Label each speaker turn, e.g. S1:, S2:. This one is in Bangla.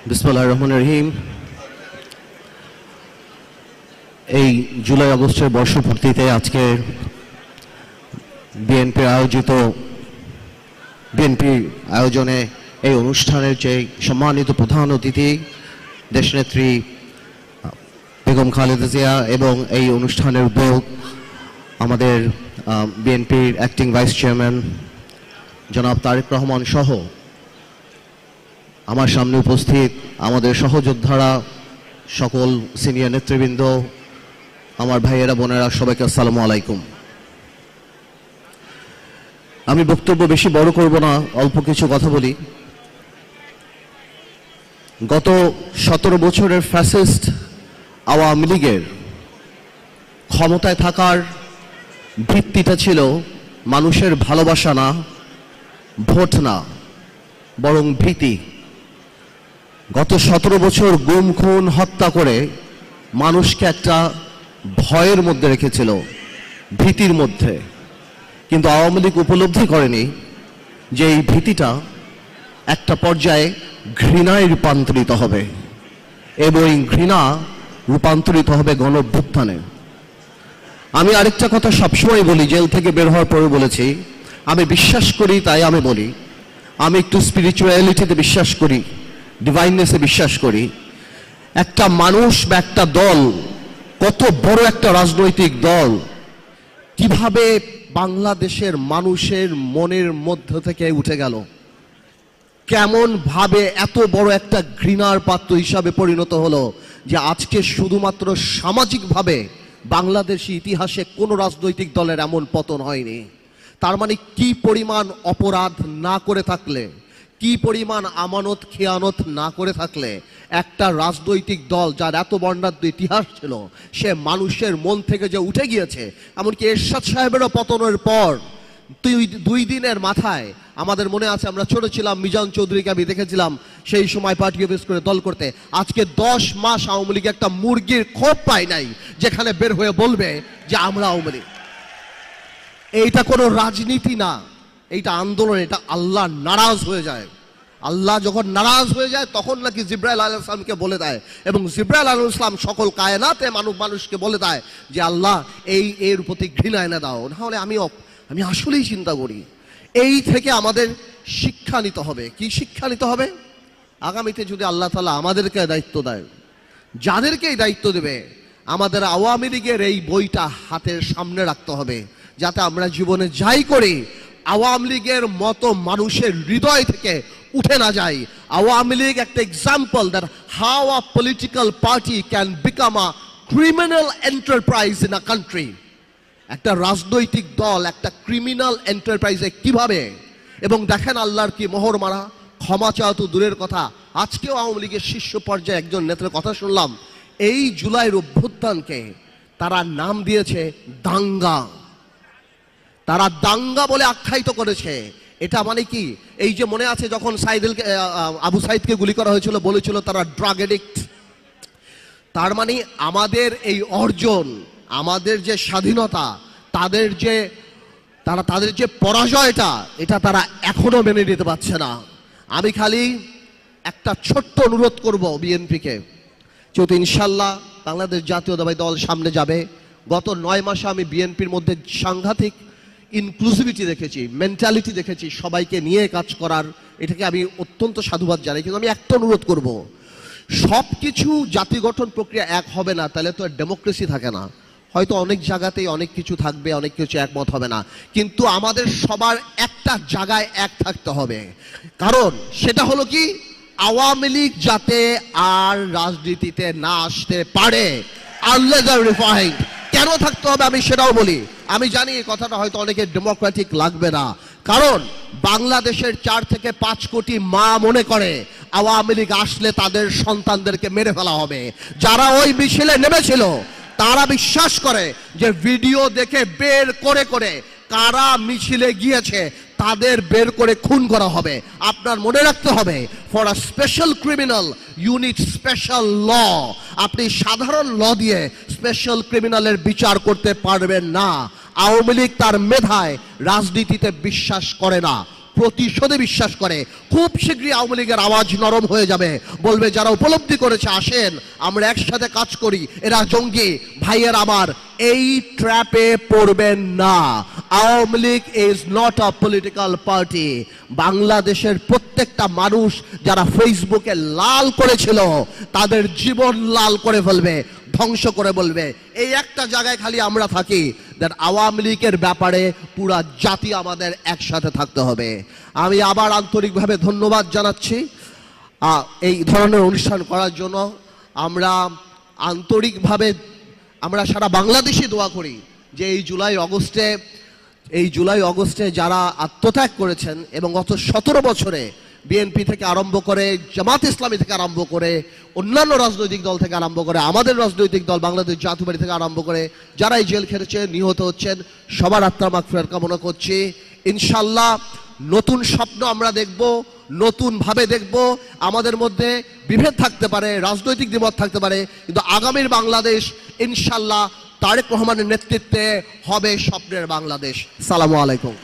S1: বিসমিল্লাহির রহমানির রহিম। এই জুলাই আগস্টের বর্ষপূর্তিতে আজকে বিএনপির আয়োজনে এই অনুষ্ঠানের যে সম্মানিত প্রধান অতিথি দেশনেত্রী বেগম খালেদা জিয়া এবং এই অনুষ্ঠানের উদ্যোগ আমাদের বিএনপির অ্যাক্টিং ভাইস চেয়ারম্যান জনাব তারেক রহমান সহ আমার সামনে উপস্থিত আমাদের সহযোদ্ধারা, সকল সিনিয়র নেতৃবৃন্দ, আমার ভাইয়েরা বোনেরা, সবাইকে আসসালামু আলাইকুম। আমি বক্তব্য বেশি বড় করব না, অল্প কিছু কথা বলি। গত 17 বছরের ফ্যাসিস্ট আওয়ামী লীগের ক্ষমতায় থাকার ভিত্তিটা ছিল মানুষের ভালোবাসা না, ভোট না, বরং ভীতি। গত 17 বছর গুম খুন হত্যা করে মানুষকে একটা ভয়ের মধ্যে রেখেছিল, ভীতির মধ্যে। কিন্তু আওয়ামী লীগ উপলব্ধি করেনি যে এই ভীতিটা একটা পর্যায়ে ঘৃণায় রূপান্তরিত হবে এবং এই ঘৃণা রূপান্তরিত হবে গণ-অভ্যুত্থানে। আমি আরেকটা কথা সবসময় বলি, জেল থেকে বের হওয়ার পরে বলেছি, আমি বিশ্বাস করি তাই আমি বলি, আমি একটু স্পিরিচুয়ালিটিতে বিশ্বাস করি, ডিভাইননেসে বিশ্বাস করি। একটা মানুষ বা একটা দল, কত বড় একটা রাজনৈতিক দল, কিভাবে বাংলাদেশের মানুষের মনের মধ্য থেকে উঠে গেল, কেমন ভাবে এত বড় একটা ঘৃণার পাত্র হিসাবে পরিণত হলো যে আজকে শুধুমাত্র সামাজিকভাবে বাংলাদেশি ইতিহাসে কোনো রাজনৈতিক দলের এমন পতন হয়নি। তার মানে কি পরিমাণ অপরাধ না করে থাকলে, কি পরিমাণ আমানত খেয়ানত না করে থাকলে একটা রাজনৈতিক দল যার এত বর্ণাঢ্য ইতিহাস ছিল, সে মানুষের মন থেকে যে উঠে গিয়েছে। এমনকি এরশাদ সাহেবেরও পতনের পর 2 দিনের মাথায় আমাদের মনে আছে, আমরা ছোট ছিলাম, মিজান চৌধুরীকে আমি দেখেছিলাম সেই সময় পার্টি অফিস করে দল করতে। আজকে 10 মাস আওয়ামী লীগ একটা মুরগির খোপ পায় নাই যেখানে বের হয়ে বলবে যে আমরা আওয়ামী লীগ। এইটা কোনো রাজনীতি না, এইটা আন্দোলন, এটা আল্লাহ নারাজ হয়ে যায়। আল্লাহ যখন নারাজ হয়ে যায় তখন নাকি জিব্রাইল আলাইহিস সালামকে বলে দেয়, এবং জিব্রাইল আলাইহিস সালাম সকল কায়নাতে মানুষকে বলে দেয় যে আল্লাহ এর প্রতি ঘৃণা এনে দাও। নাহলে আমি আসলেই চিন্তা করি এই থেকে আমাদের শিক্ষা নিতে হবে। কি শিক্ষা নিতে হবে? আগামীতে যদি আল্লাহ তাআলা আমাদেরকে দায়িত্ব দেয়, যাদেরকে এই দায়িত্ব দেবে, আমাদের আওয়ামী লীগের এই বইটা হাতের সামনে রাখতে হবে, যাতে আমরা জীবনে যাই করি আওয়ামী লীগের মতো মানুষের হৃদয় থেকে উঠে না যায়। আওয়ামী লীগ একটা example that how a political party can become a criminal enterprise in a country. একটা রাজনৈতিক দল একটা ক্রিমিনাল এন্টারপ্রাইজে কিভাবে, এবং দেখেন আল্লাহর কি মোহর মারা, ক্ষমা চাওয়া তো দূরের কথা। আজকেও আওয়ামী লীগের শীর্ষ পর্যায়ে একজন নেতার কথা শুনলাম, এই জুলাইয়ের অভ্যুত্থানকে তারা নাম দিয়েছে দাঙ্গা। তারা দাঙ্গা বলে আখ্যায়িত করেছে। এটা মানে কি, এই যে মনে আছে যখন আবু সাইদকে গুলি করা হয়েছিল, বলেছিল তারা ড্রাগ এডিক্ট। তার মানে আমাদের এই অর্জন, আমাদের যে স্বাধীনতা, তাদের যে পরাজয়টা, এটা তারা এখনো মেনে নিতে পারছে না। আমি খালি একটা ছোট্ট অনুরোধ করব বিএনপিকে, যেহেতু ইনশাল্লাহ বাংলাদেশ জাতীয়তাবাদী দল সামনে যাবে। গত 9 মাসে আমি বিএনপির মধ্যে সাংঘাতিক ইনক্লুসিভিটি দেখেছি, মেন্টালিটি দেখেছি, সবাইকে নিয়ে কাজ করার। এটাকে আমি অত্যন্ত সাধুবাদ জানাই। কিন্তু আমি একটা অনুরোধ করব, সব কিছু জাতি গঠন প্রক্রিয়া এক হবে না, তাহলে তো ডেমোক্রেসি থাকে না। হয়তো অনেক জায়গাতেই অনেক কিছু থাকবে, অনেক কিছু একমত হবে না, কিন্তু আমাদের সবার একটা জায়গায় এক থাকতে হবে। কারণ সেটা হলো কি, আওয়ামী লীগ যাতে আর রাজনীতিতে না আসতে পারে। কেন থাকতে হবে আমি সেটাও বলি। আমি জানি এই কথাটা হয়তো অনেকের ডেমোক্রেটিক লাগবে না, কারণ বাংলাদেশের 4 থেকে 5 কোটি মা মনে করে আওয়ামী লীগ আসলে তাদের সন্তানদেরকে মেরে ফেলা হবে। যারা ওই মিছিলে নেমেছিল তারা বিশ্বাস করে যে ভিডিও দেখে বের করে কারা মিছিলে গিয়েছে তাদের বের করে খুন করা হবে। আপনার মনে রাখতে হবে, for a special criminal you need special law. আপনি সাধারণ ল দিয়ে স্পেশাল ক্রিমিনালের বিচার করতে পারবেন না। আওয়ামী লীগ তার মেধায় রাজনীতিতে বিশ্বাস করে না, প্রতিশোধে বিশ্বাস করে। খুব শীঘ্রই আওয়ামী লীগের আওয়াজ নরম হয়ে যাবে, বলবে যারা উপলব্ধি করেছে আসেন আমরা একসাথে কাজ করি, এরা জঙ্গি। ভাইয়ের আমার, এই ট্র্যাপে পড়বেন না। Awami League is not a political party. বাংলাদেশের প্রত্যেকটা মানুষ যারা ফেসবুকে লাল করেছিল তাদের জীবন লাল করে ফেলবে, ধ্বংস করে বলবে। এই একটা জায়গায় খালি আমরা থাকি, দ্যাট আওয়ামী লীগের ব্যাপারে পুরা জাতি আমাদের একসাথে থাকতে হবে। আমি আবার আন্তরিকভাবে ধন্যবাদ জানাচ্ছি এই ধরনের অনুষ্ঠান করার জন্য। আমরা আন্তরিকভাবে আমরা সারা বাংলাদেশে দোয়া করি যে এই জুলাই আগস্টে যারা আত্মত্যাগ করেছেন এবং গত 17 বছরে বিএনপি থেকে আরম্ভ করে, জামাত ইসলামী থেকে আরম্ভ করে, অন্যান্য রাজনৈতিক দল থেকে আরম্ভ করে, আমাদের রাজনৈতিক দল বাংলাদেশ জাতীয় পার্টি থেকে আরম্ভ করে যারা এই জেল খেটেছেন, নিহত হচ্ছেন, সবার আত্মার মাগফিরাত কামনা করছি। ইনশাল্লাহ নতুন স্বপ্ন আমরা দেখব, নতুন ভাবে দেখব। আমাদের মধ্যে বিভেদ থাকতে পারে, রাজনৈতিক দ্বিমত থাকতে পারে, কিন্তু আগামীর বাংলাদেশ ইনশাল্লাহ তারেক রহমানের নেতৃত্বে হবে স্বপ্নের বাংলাদেশ। সালামু আলাইকুম।